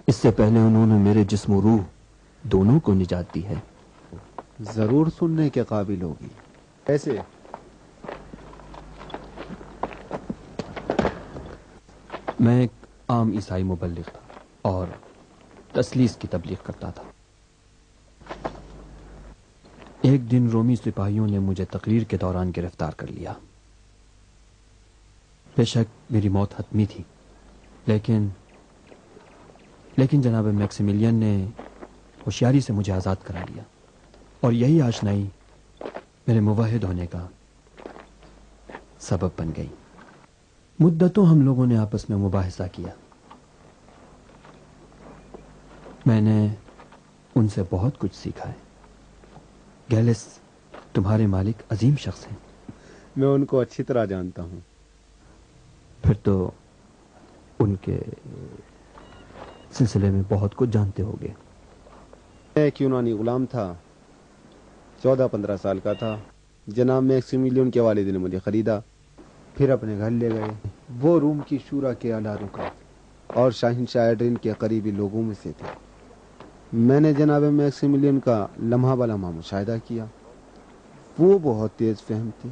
اس سے پہلے انہوں نے میرے جسم و روح دونوں کو نجات دی ہے. ضرور سننے کے قابل ہوگی. ایسے میں ایک عام عیسائی مبلغ تھا اور تثلیث کی تبلیغ کرتا تھا. ایک دن رومی سپاہیوں نے مجھے تقریر کے دوران گرفتار کر لیا. بے شک میری موت حتمی تھی، لیکن جناب میکسیملین نے ہوشیاری سے مجھے آزاد کرا لیا، اور یہی آشنائی میرے موحد ہونے کا سبب بن گئی. مدتوں ہم لوگوں نے آپس میں مباحثہ کیا. میں نے ان سے بہت کچھ سیکھا ہے. گیلس تمہارے مالک عظیم شخص ہیں. میں ان کو اچھی طرح جانتا ہوں. پھر تو ان کے سلسلے میں بہت کچھ جانتے ہوگے. میں ایک یونانی غلام تھا، 14-15 سال کا تھا. جناب میکسیملین کے والد نے مجھے خریدا، پھر اپنے گھر لے گئے. وہ روم کی شورا کے اعلیٰ رکن اور شاہنشاہ ایڈرین کے قریبی لوگوں میں سے تھے. میں نے جناب میکسیملین کا لمحہ بلمحہ مشاہدہ کیا. وہ بہت تیز فہم تھے.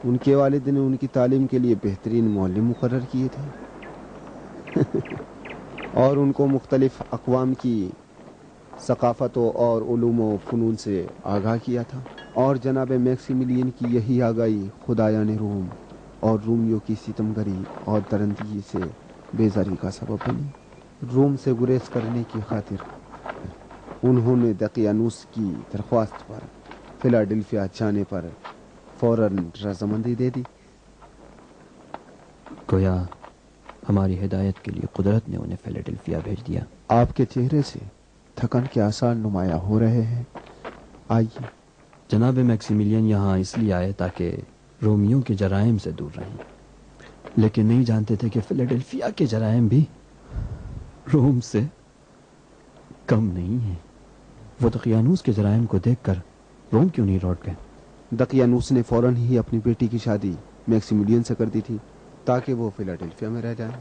ان کے والد نے ان کی تعلیم کے لیے بہترین معلم مقرر کیے تھے اور ان کو مختلف اقوام کی ثقافتوں اور علوم و فنون سے آگاہ کیا تھا. اور جناب میکسیملین کی یہی آگاہی خدایان روم اور رومیوں کی ستمگری اور درندگی سے بیزاری کا سبب بنی. روم سے گریز کرنے کی خاطر انہوں نے دقیانوس کی درخواست پر فلاڈیلفیا جانے پر فوراً رضامندی دے دی. گویا ہماری ہدایت کے لیے قدرت نے انہیں فیلاڈیلفیا بھیج دیا. آپ کے چہرے سے تھکن کے آثار نمایاں ہو رہے ہیں. آئیے. جناب میکسیملین یہاں اس لیے آئے تاکہ رومیوں کے جرائم سے دور رہیں، لیکن نہیں جانتے تھے کہ فیلاڈیلفیا کے جرائم بھی روم سے کم نہیں ہیں. وہ دقیانوس کے جرائم کو دیکھ کر روم کیوں نہیں لوٹ گئے؟ دقیانوس نے فوراً ہی اپنی بیٹی کی شادی میکسیملین سے کر دی تھی تاکہ وہ فیلاڈیلفیا میں رہ جائیں.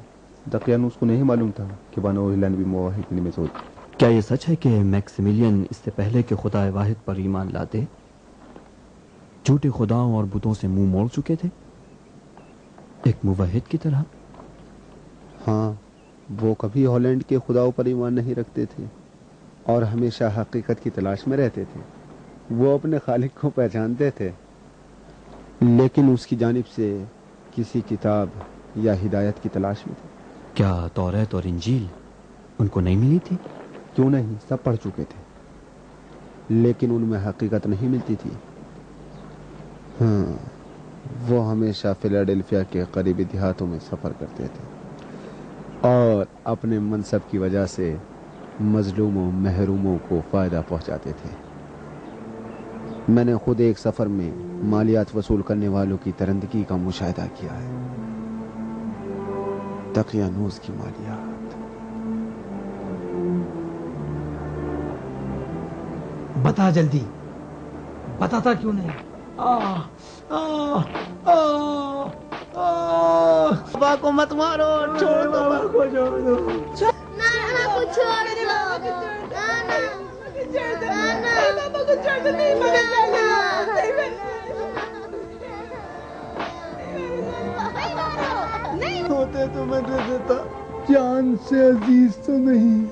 دقیانوس کو نہیں معلوم تھا کہ بنو ہیلن بھی موحد میں سے. کیا یہ سچ ہے کہ میکسیملین اس سے پہلے کہ خدا واحد پر ایمان لاتے جھوٹے خداؤں اور بتوں سے منہ موڑ چکے تھے، ایک موحد کی طرح؟ ہاں، وہ کبھی ہالینڈ کے خداؤں پر ایمان نہیں رکھتے تھے اور ہمیشہ حقیقت کی تلاش میں رہتے تھے. وہ اپنے خالق کو پہچانتے تھے، لیکن اس کی جانب سے کسی کتاب یا ہدایت کی تلاش میں تھے. کیا توریت اور انجیل ان کو نہیں ملی تھی؟ کیوں نہیں، سب پڑھ چکے تھے، لیکن ان میں حقیقت نہیں ملتی تھی. ہاں، وہ ہمیشہ فیلاڈیلفیا کے قریبی دیہاتوں میں سفر کرتے تھے اور اپنے منصب کی وجہ سے مظلوموں محروموں کو فائدہ پہنچاتے تھے. میں نے خود ایک سفر میں مالیات وصول کرنے والوں کی درندگی کا مشاہدہ کیا ہے. دقیانوس کی مالیات. بتا جلدی، بتاتا کیوں نہیں؟ بابا کو مت مارو، چھوڑ دو بابا کو، چھوڑ دو. نانا کو چھوڑ دو، نانا بابا کو چھوڑ دو. نہیں ہوتے تو میں دے دیتا، جان سے عزیز تو نہیں.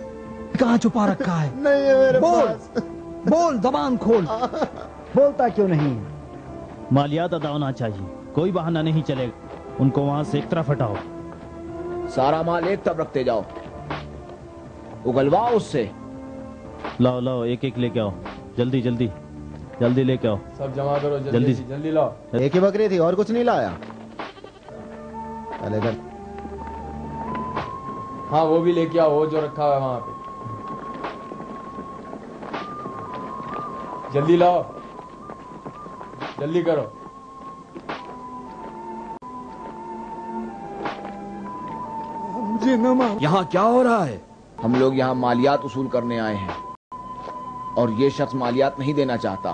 کہاں چھپا رکھا ہے؟ نہیں ہے میرے پاس. بول، زبان کھول. بولتا کیوں نہیں؟ مالیات ادا ہونا چاہیے، کوئی بہانہ نہیں چلے گا. ان کو وہاں سے ایک طرف ہٹاؤ. سارا مال ایک طرف رکھتے جاؤ، اگلواؤ اس سے. لاؤ لاؤ، ایک ایک لے کے آؤ. جلدی جلدی جلدی لے کے آؤ. سب جمع کرو، جلدی جلدی لاؤ. ایک ہی بکری تھی اور کچھ نہیں لایا. ادھر. ہاں وہ بھی لے کے آؤ، وہ جو رکھا ہوا ہے وہاں پہ. جلدی لاؤ، جلدی کرو. یہاں کیا ہو رہا ہے؟ ہم لوگ یہاں مالیات وصول کرنے آئے ہیں اور یہ شخص مالیات نہیں دینا چاہتا.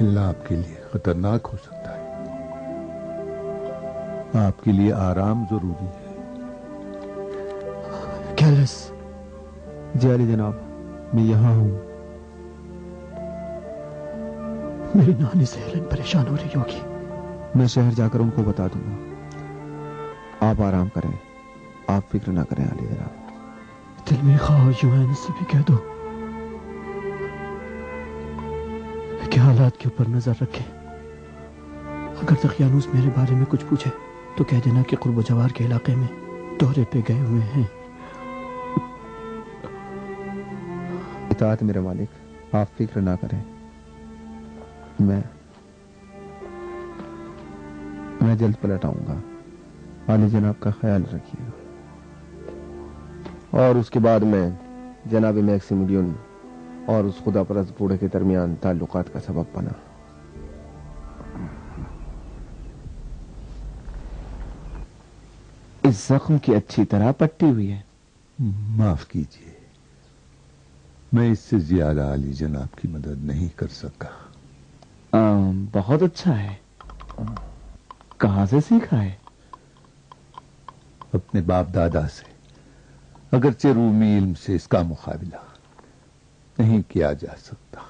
ہلنا آپ کے لیے خطرناک ہو سکتا ہے. آپ کے لیے آرام ضروری ہے. کیلس. جی علی جناب، میں یہاں ہوں. میری نانی سے ہیلن پریشان ہو رہی ہوگی. میں شہر جا کر ان کو بتا دوں گا. آپ آرام کریں، آپ فکر نہ کریں علی جناب. دل میں خواہ یوہین سے بھی کہہ دو کہ حالات کے اوپر نظر رکھے. اگر دقیانوس میرے بارے میں کچھ پوچھے تو کہہ دینا کہ قرب و جوار کے علاقے میں دورے پہ گئے ہوئے ہیں. اطاعت میرے مالک، آپ فکر نہ کریں. میں جلد پلٹ آؤں گا. علی جناب کا خیال رکھیے گا. اور اس کے بعد میں جناب میکسیملین اور اس خدا پرست بوڑھے کے درمیان تعلقات کا سبب بنا. اس زخم کی اچھی طرح پٹی ہوئی ہے. معاف کیجیے، میں اس سے زیادہ علی جناب کی مدد نہیں کر سکا. بہت اچھا ہے. کہاں سے سیکھا ہے؟ اپنے باپ دادا سے. اگرچہ رومی علم سے اس کا مقابلہ نہیں کیا جا سکتا.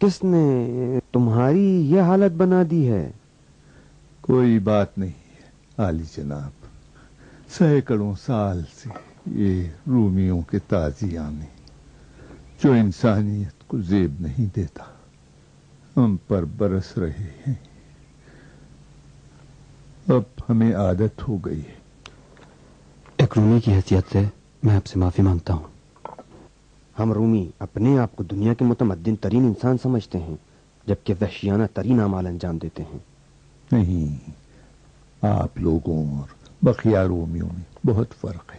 کس نے تمہاری یہ حالت بنا دی ہے؟ کوئی بات نہیں ہے علی جناب. سینکڑوں سال سے یہ رومیوں کے تازیانے جو انسانیت کو زیب نہیں دیتا ہم پر برس رہے ہیں. اب ہمیں عادت ہو گئی ہے. ایک رومی کی حیثیت سے میں آپ سے معافی مانگتا ہوں. ہم رومی اپنے آپ کو دنیا کے متمدن ترین انسان سمجھتے ہیں، جبکہ وحشیانہ ترین اعمال انجام دیتے ہیں. نہیں، آپ لوگوں اور بقیہ رومیوں میں بہت فرق ہے.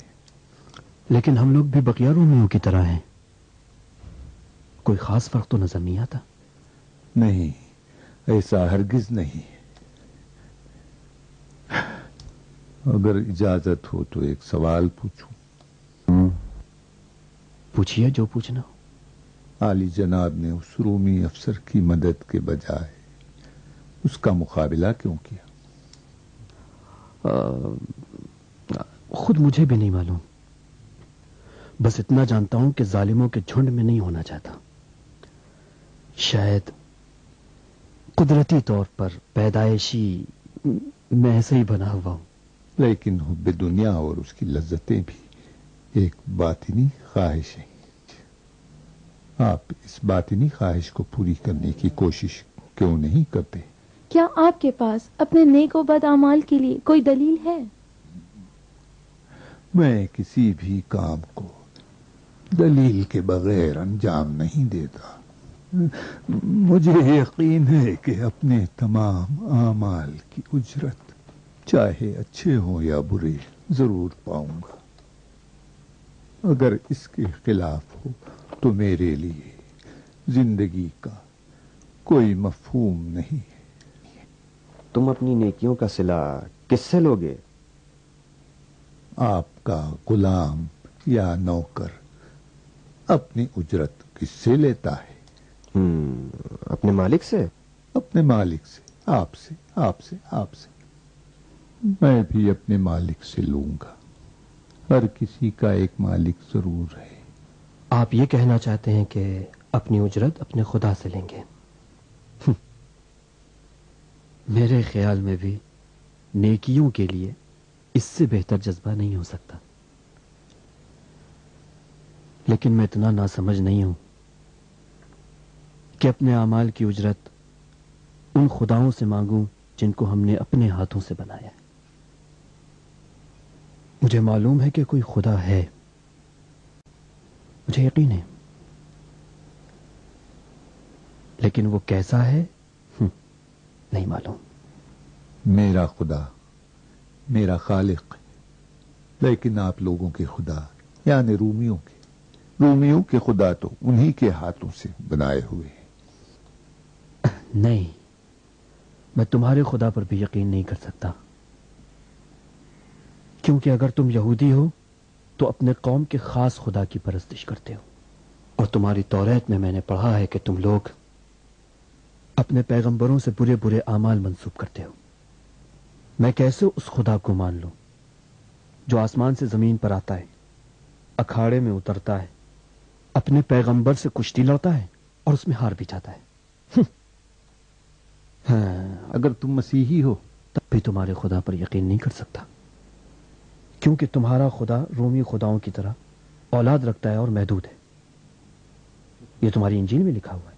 لیکن ہم لوگ بھی بقیہ رومیوں کی طرح ہیں. کوئی خاص فرق تو نظر نہیں آتا. نہیں، ایسا ہرگز نہیں. اگر اجازت ہو تو ایک سوال پوچھوں؟ پوچھئے جو پوچھنا ہو. علی جناب نے اس رومی افسر کی مدد کے بجائے اس کا مقابلہ کیوں کیا؟ خود مجھے بھی نہیں معلوم. بس اتنا جانتا ہوں کہ ظالموں کے جھنڈ میں نہیں ہونا چاہتا. شاید قدرتی طور پر پیدائشی میں ایسے ہی بنا ہوا ہوں. لیکن حب دنیا اور اس کی لذتیں بھی ایک باطنی خواہش ہے. آپ اس باطنی خواہش کو پوری کرنے کی کوشش کیوں نہیں کرتے؟ کیا آپ کے پاس اپنے نیک و بد اعمال کے لیے کوئی دلیل ہے؟ میں کسی بھی کام کو دلیل کے بغیر انجام نہیں دیتا. مجھے یقین ہے کہ اپنے تمام اعمال کی اجرت چاہے اچھے ہوں یا برے ضرور پاؤں گا. اگر اس کے خلاف ہو تو میرے لیے زندگی کا کوئی مفہوم نہیں ہے. تم اپنی نیکیوں کا صلہ کس سے لوگے؟ آپ کا غلام یا نوکر اپنی اجرت کس سے لیتا ہے؟ اپنے مالک سے. اپنے مالک سے. آپ سے. آپ سے. آپ سے. میں بھی اپنے مالک سے لوں گا. ہر کسی کا ایک مالک ضرور ہے. آپ یہ کہنا چاہتے ہیں کہ اپنی اجرت اپنے خدا سے لیں گے؟ میرے خیال میں بھی نیکیوں کے لیے اس سے بہتر جذبہ نہیں ہو سکتا. لیکن میں اتنا ناسمجھ نہیں ہوں کہ اپنے اعمال کی اجرت ان خداؤں سے مانگوں جن کو ہم نے اپنے ہاتھوں سے بنایا ہے. مجھے معلوم ہے کہ کوئی خدا ہے، مجھے یقین ہے، لیکن وہ کیسا ہے نہیں معلوم. میرا خدا میرا خالق ہے، لیکن آپ لوگوں کے خدا یعنی رومیوں کے خدا تو انہی کے ہاتھوں سے بنائے ہوئے ہیں. نہیں، میں تمہارے خدا پر بھی یقین نہیں کر سکتا، کیونکہ اگر تم یہودی ہو تو اپنے قوم کے خاص خدا کی پرستش کرتے ہو، اور تمہاری توریت میں نے پڑھا ہے کہ تم لوگ اپنے پیغمبروں سے برے برے اعمال منسوب کرتے ہو. میں کیسے اس خدا کو مان لوں جو آسمان سے زمین پر آتا ہے، اکھاڑے میں اترتا ہے، اپنے پیغمبر سے کشتی لڑتا ہے اور اس میں ہار بھی جاتا ہے؟ ہاں، اگر تم مسیحی ہو تب بھی تمہارے خدا پر یقین نہیں کر سکتا، کیونکہ تمہارا خدا رومی خداؤں کی طرح اولاد رکھتا ہے اور محدود ہے. یہ تمہاری انجیل میں لکھا ہوا ہے.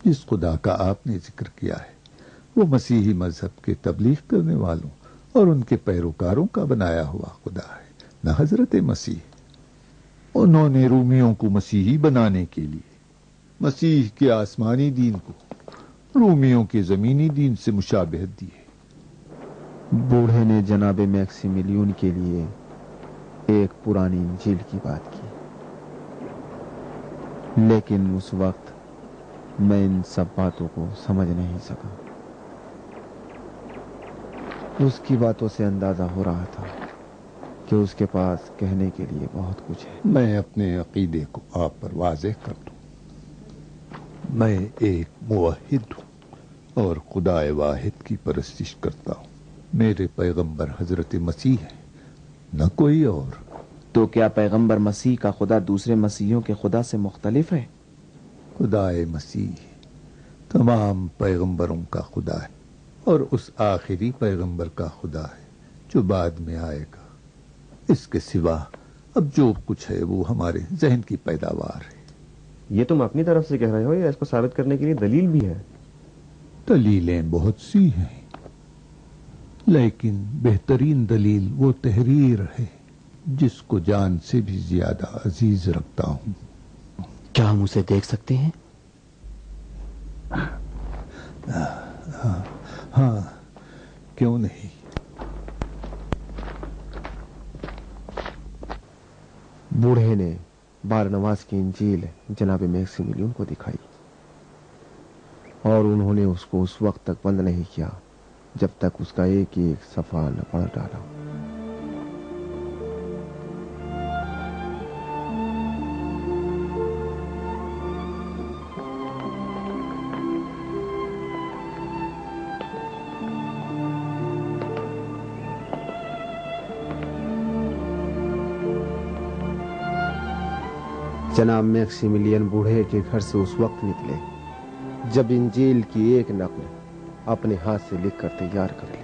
جس خدا کا آپ نے ذکر کیا ہے وہ مسیحی مذہب کے تبلیغ کرنے والوں اور ان کے پیروکاروں کا بنایا ہوا خدا ہے، نہ حضرت مسیح. انہوں نے رومیوں کو مسیحی بنانے کے لیے مسیح کے آسمانی دین کو رومیوں کے زمینی دین سے مشابہت دی ہے. بوڑھے نے جناب میکسیمیلین کے لیے ایک پرانی انجیل کی بات کی، لیکن اس وقت میں ان سب باتوں کو سمجھ نہیں سکا. اس کی باتوں سے اندازہ ہو رہا تھا کہ اس کے پاس کہنے کے لیے بہت کچھ ہے. میں اپنے عقیدے کو آپ پر واضح کر دوں. میں ایک موحد ہوں اور خدا واحد کی پرستش کرتا ہوں. میرے پیغمبر حضرت مسیح ہے، نہ کوئی اور. تو کیا پیغمبر مسیح کا خدا دوسرے مسیحیوں کے خدا سے مختلف ہے؟ خدا مسیح تمام پیغمبروں کا خدا ہے اور اس آخری پیغمبر کا خدا ہے جو بعد میں آئے گا. اس کے سوا اب جو کچھ ہے وہ ہمارے ذہن کی پیداوار ہے. یہ تم اپنی طرف سے کہہ رہے ہو یا اس کو ثابت کرنے کے لیے دلیل بھی ہے؟ دلیلیں بہت سی ہیں، لیکن بہترین دلیل وہ تحریر ہے جس کو جان سے بھی زیادہ عزیز رکھتا ہوں. کیا ہم اسے دیکھ سکتے ہیں؟ ہاں، کیوں نہیں. بوڑھے نے بارنواس کی انجیل جناب میکسیمیلین کو دکھائی اور انہوں نے اس کو اس وقت تک بند نہیں کیا جب تک اس کا ایک ایک صفحہ نہ پڑھ ڈالا. جناب میکسیمیلین بوڑھے کے گھر سے اس وقت نکلے جب انجیل کی ایک نقل اپنے ہاتھ سے لکھ کر تیار کر لی.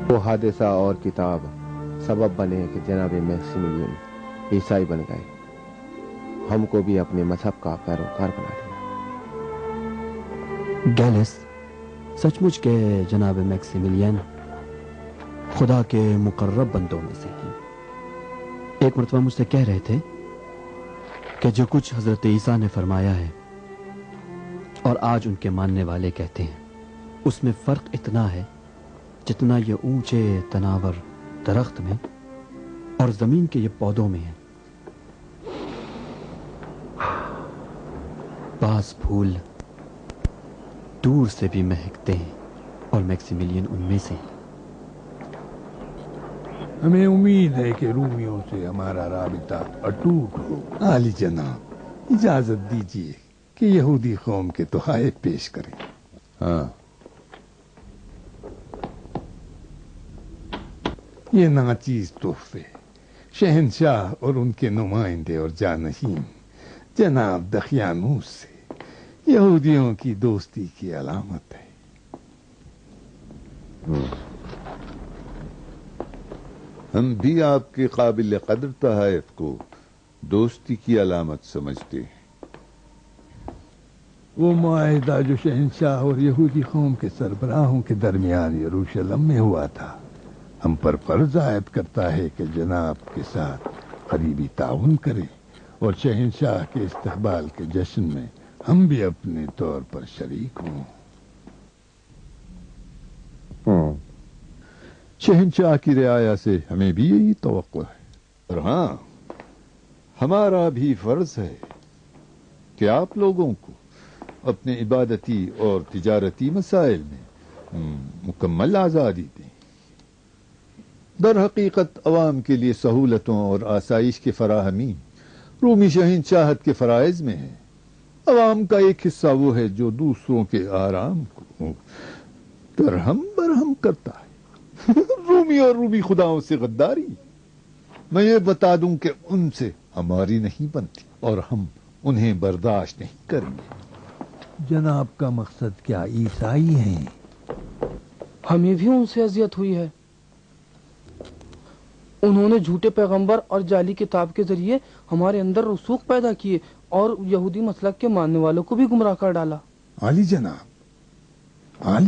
وہ حادثہ اور کتاب سبب بنے کہ جناب میکسیمیلین عیسائی بن گئے. ہم کو بھی اپنے مذہب کا پیروکار بنا دیا. گیلس سچ مچ کے جناب میکسیمیلین خدا کے مقرب بندوں میں سے ہیں. ایک مرتبہ مجھ سے کہہ رہے تھے کہ جو کچھ حضرت عیسیٰ نے فرمایا ہے اور آج ان کے ماننے والے کہتے ہیں اس میں فرق اتنا ہے جتنا یہ اونچے تناور درخت میں اور زمین کے یہ پودوں میں ہے. بعض پھول دور سے بھی مہکتے ہیں اور میکسیمیلین ان میں سے ہیں. ہمیں امید ہے کہ رومیوں سے ہمارا رابطہ اٹوٹ ہو. عالی جناب، اجازت دیجیے کہ یہودی قوم کے تحائف پیش کریں. ہاں، یہ ناچیز تحفے شہنشاہ اور ان کے نمائندے اور جانشین جناب دقیانوس سے یہودیوں کی دوستی کی علامت ہے. ہم بھی آپ کے قابل قدر تحائف کو دوستی کی علامت سمجھتے ہیں. وہ معاہدہ جو شہنشاہ اور یہودی قوم کے سربراہوں کے درمیان یروشلم میں ہوا تھا ہم پر فرض عائد کرتا ہے کہ جناب کے ساتھ قریبی تعاون کریں اور شہنشاہ کے استقبال کے جشن میں ہم بھی اپنے طور پر شریک ہوں. شہنشاہ کی رعایا سے ہمیں بھی یہی توقع ہے. اور ہاں، ہمارا بھی فرض ہے کہ آپ لوگوں کو اپنے عبادتی اور تجارتی مسائل میں مکمل آزادی دیں۔ در حقیقت عوام کے لیے سہولتوں اور آسائش کی فراہمی رومی شہنشاہت کے فرائض میں ہے۔ عوام کا ایک حصہ وہ ہے جو دوسروں کے آرام کو درہم برہم کرتا ہے۔ رومی اور رومی خداؤں سے غداری، میں یہ بتا دوں کہ ان سے ہماری نہیں بنتی اور ہم انہیں برداشت نہیں کریں گے۔ جناب کا مقصد کیا عیسائی ہیں؟ ہمیں بھی ان سے اذیت ہوئی ہے۔ انہوں نے جھوٹے پیغمبر اور جعلی کتاب کے ذریعے ہمارے اندر رسوخ پیدا کیے اور یہودی مسلک کے ماننے والوں کو بھی گمراہ کر ڈالا۔ عالی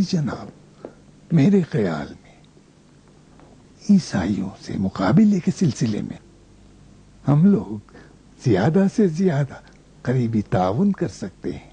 جناب، میرے خیال میں عیسائیوں سے مقابلے کے سلسلے میں ہم لوگ زیادہ سے زیادہ قریبی تعاون کر سکتے ہیں۔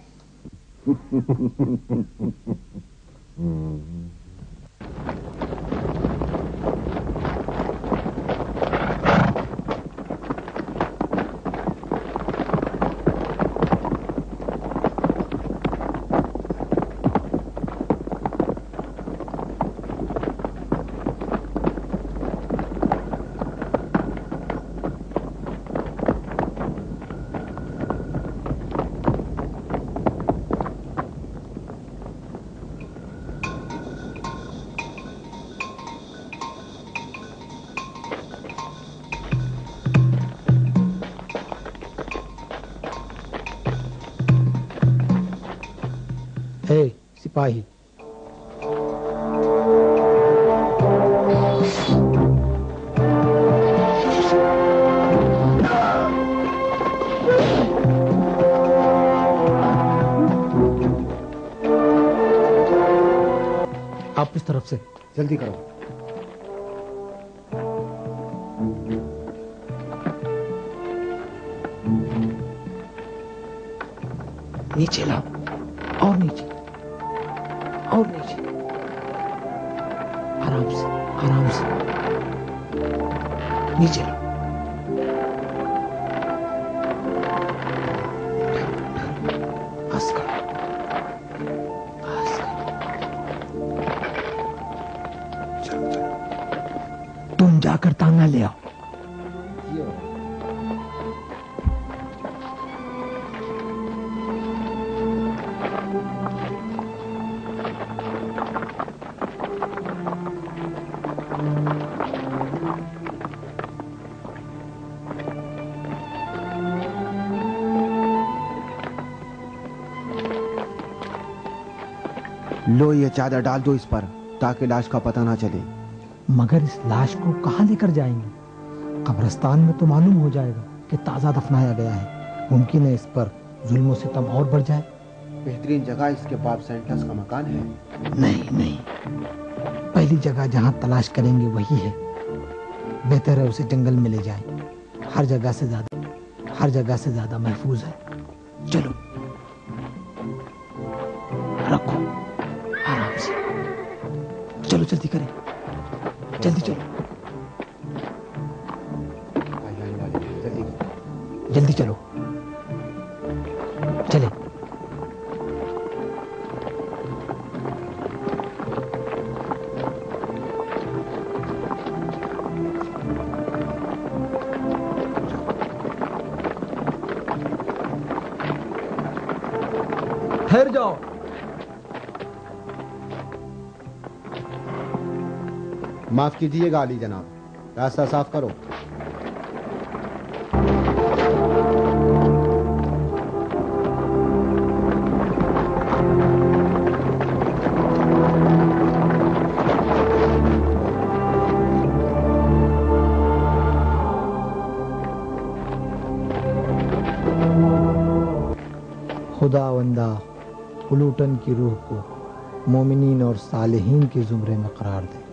سپاہی، آپ اس طرف سے جلدی کرو۔ نیچے لاؤ، اور نیچے، اور نیچے، آرام سے، آرام سے نیچے لاؤ۔ بس کرو، بس کرو۔ چلو چلو، تم جا کر تانگا لے آؤ۔ لو یہ چادر ڈال دو اس پر تاکہ لاش کا پتہ نہ چلے۔ مگر اس لاش کو کہاں لے کر جائیں گے؟ قبرستان میں تو معلوم ہو جائے گا کہ تازہ دفنایا گیا ہے، ممکن ہے اس پر ظلم و ستم اور بڑھ جائے۔ بہترین جگہ اس کے باپ سینٹس کا مکان ہے۔ نہیں، پہلی جگہ جہاں تلاش کریں گے وہی ہے۔ بہتر ہے اسے جنگل میں لے جائیں، ہر جگہ سے زیادہ محفوظ ہے۔ چلو رکھو، آرام سے، چلو جلدی کریں، جلدی چلو، جلدی چلو، چلے۔ ٹھہر جاؤ۔ معاف کیجیے گا علی جناب، راستہ صاف کرو۔ خداوندہ پلوٹن کی روح کو مومنین اور صالحین کے زمرے میں قرار دے۔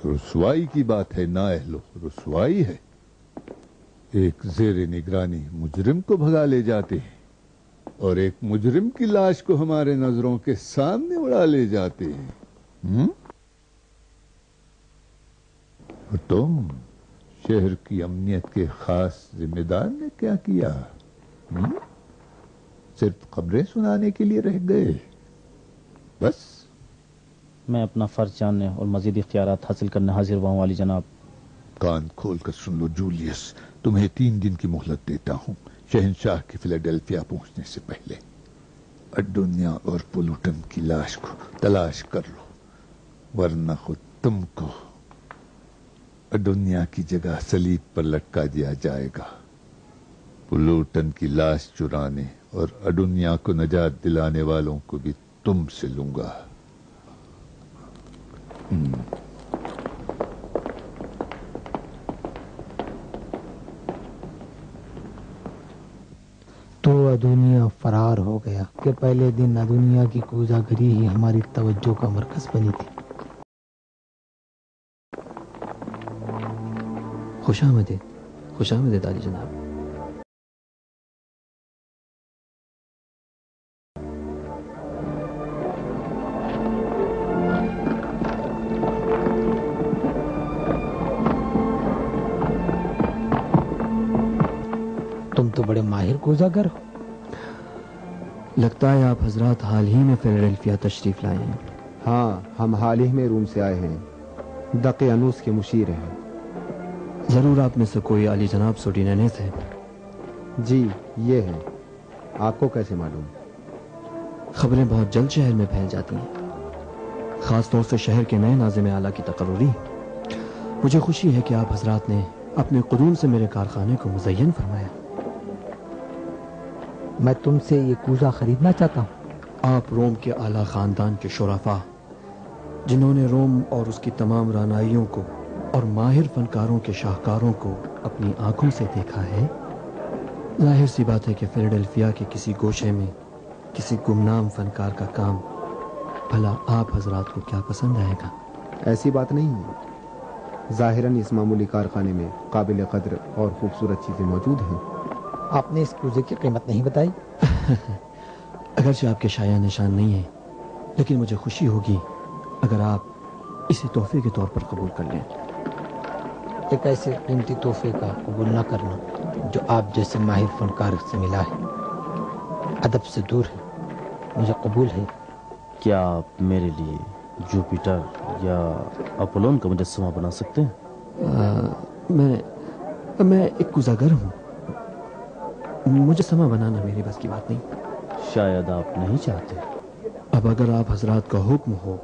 رسوائی کی بات ہے نااہلو، رسوائی ہے. ایک زیر نگرانی مجرم کو بھگا لے جاتے ہیں اور ایک مجرم کی لاش کو ہمارے نظروں کے سامنے اڑا لے جاتے ہیں. اور تم شہر کی امنیت کے خاص ذمہ دار نے کیا کیا؟ صرف خبریں سنانے کے لیے رہ گئے بس؟ میں اپنا فرض جاننے اور مزید اختیارات حاصل کرنے حاضر ہوا ہوں عالی جناب. کان کھول کر سن لو جولیس، تمہیں 3 دن کی مہلت دیتا ہوں شہنشاہ کی فیلاڈیلفیا پہنچنے سے پہلے. اڈونیا اور پلوٹن کی لاش کو تلاش کر لو، ورنہ خود تم کو اڈونیا کی جگہ صلیب پر لٹکا دیا جائے گا. پلوٹن کی لاش چرانے اور اڈونیا کو نجات دلانے والوں کو بھی تم سے لوں گا. تو ادونیا فرار ہو گیا کہ پہلے دن ادونیا کی کوزہ گری ہی ہماری توجہ کا مرکز بنی تھی. خوش آمدید، خوش آمدید عالی جناب. تم تو بڑے ماہر کوزہ گر ہو. لگتا ہے آپ حضرات حال ہی میں فیلاڈیلفیا تشریف لائے ہیں. ہاں، ہم حال ہی میں روم سے آئے ہیں، دقیانوس کے مشیر ہیں. ضرور آپ میں سے کوئی عالی جناب سوڈینینس ہے. جی یہ ہے. آپ کو کیسے معلوم؟ خبریں بہت جلد شہر میں پھیل جاتی ہیں، خاص طور سے شہر کے نئے ناظم اعلیٰ کی تقرری. مجھے خوشی ہے کہ آپ حضرات نے اپنے قدوم سے میرے کارخانے کو مزین فرمایا. میں تم سے یہ کوزہ خریدنا چاہتا ہوں. آپ روم کے اعلیٰ خاندان کے شرفاء جنہوں نے روم اور اس کی تمام رانائیوں کو اور ماہر فنکاروں کے شاہکاروں کو اپنی آنکھوں سے دیکھا ہے، ظاہر سی بات ہے کہ فیلاڈیلفیا کے کسی گوشے میں کسی گمنام فنکار کا کام بھلا آپ حضرات کو کیا پسند آئے گا؟ ایسی بات نہیں ہے. ظاہراً اس معمولی کارخانے میں قابل قدر اور خوبصورت چیزیں موجود ہیں. آپ نے اس کوزے کی قیمت نہیں بتائی؟ اگرچہ آپ کے شایع نشان نہیں ہیں، لیکن مجھے خوشی ہوگی اگر آپ اسے تحفے کے طور پر قبول کر لیں. ایک ایسے قیمتی تحفے کا قبول نہ کرنا جو آپ جیسے ماہر فنکار سے ملا ہے ادب سے دور ہے. مجھے قبول ہے. کیا آپ میرے لیے جوپیٹر یا اپولون کا مجسمہ بنا سکتے ہیں؟ میں ایک کوزہ گر ہوں، مجسمہ بنانا میری بس کی بات نہیں. شاید آپ نہیں چاہتے. اب اگر آپ حضرات کا حکم ہو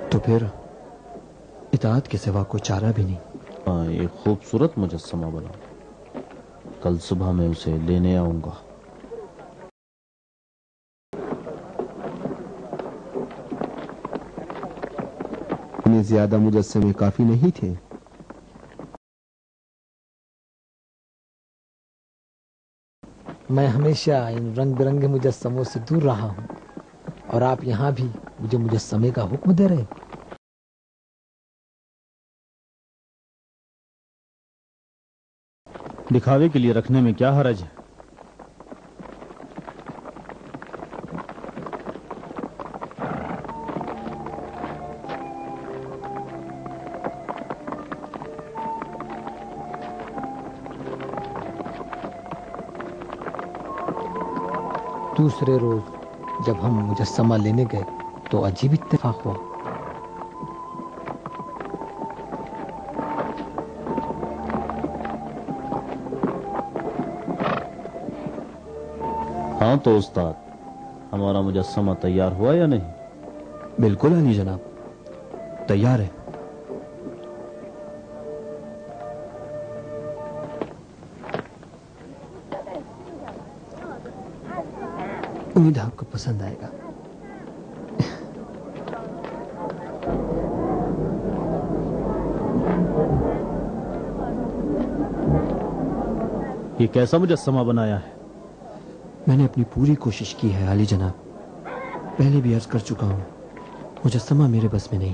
تو پھر اطاعت کے سوا کوئی چارہ بھی نہیں. ایک خوبصورت مجسمہ بنا، کل صبح میں اسے لینے آؤں گا. اتنے زیادہ مجسمے کافی نہیں تھے. میں ہمیشہ ان رنگ برنگے مجسموں سے دور رہا ہوں اور آپ یہاں بھی مجھے مجسمے کا حکم دے رہے. دکھاوے کے لیے رکھنے میں کیا حرج ہے؟ دوسرے روز جب ہم مجسمہ لینے گئے تو عجیب اتفاق ہوا. ہاں تو استاد، ہمارا مجسمہ تیار ہوا یا نہیں؟ بالکل علی جناب، تیار ہے. امید آپ کو پسند آئے گا. یہ کیسا مجسمہ بنایا ہے؟ میں نے اپنی پوری کوشش کی ہے علی جناب. پہلے بھی عرض کر چکا ہوں، مجسمہ میرے بس میں نہیں.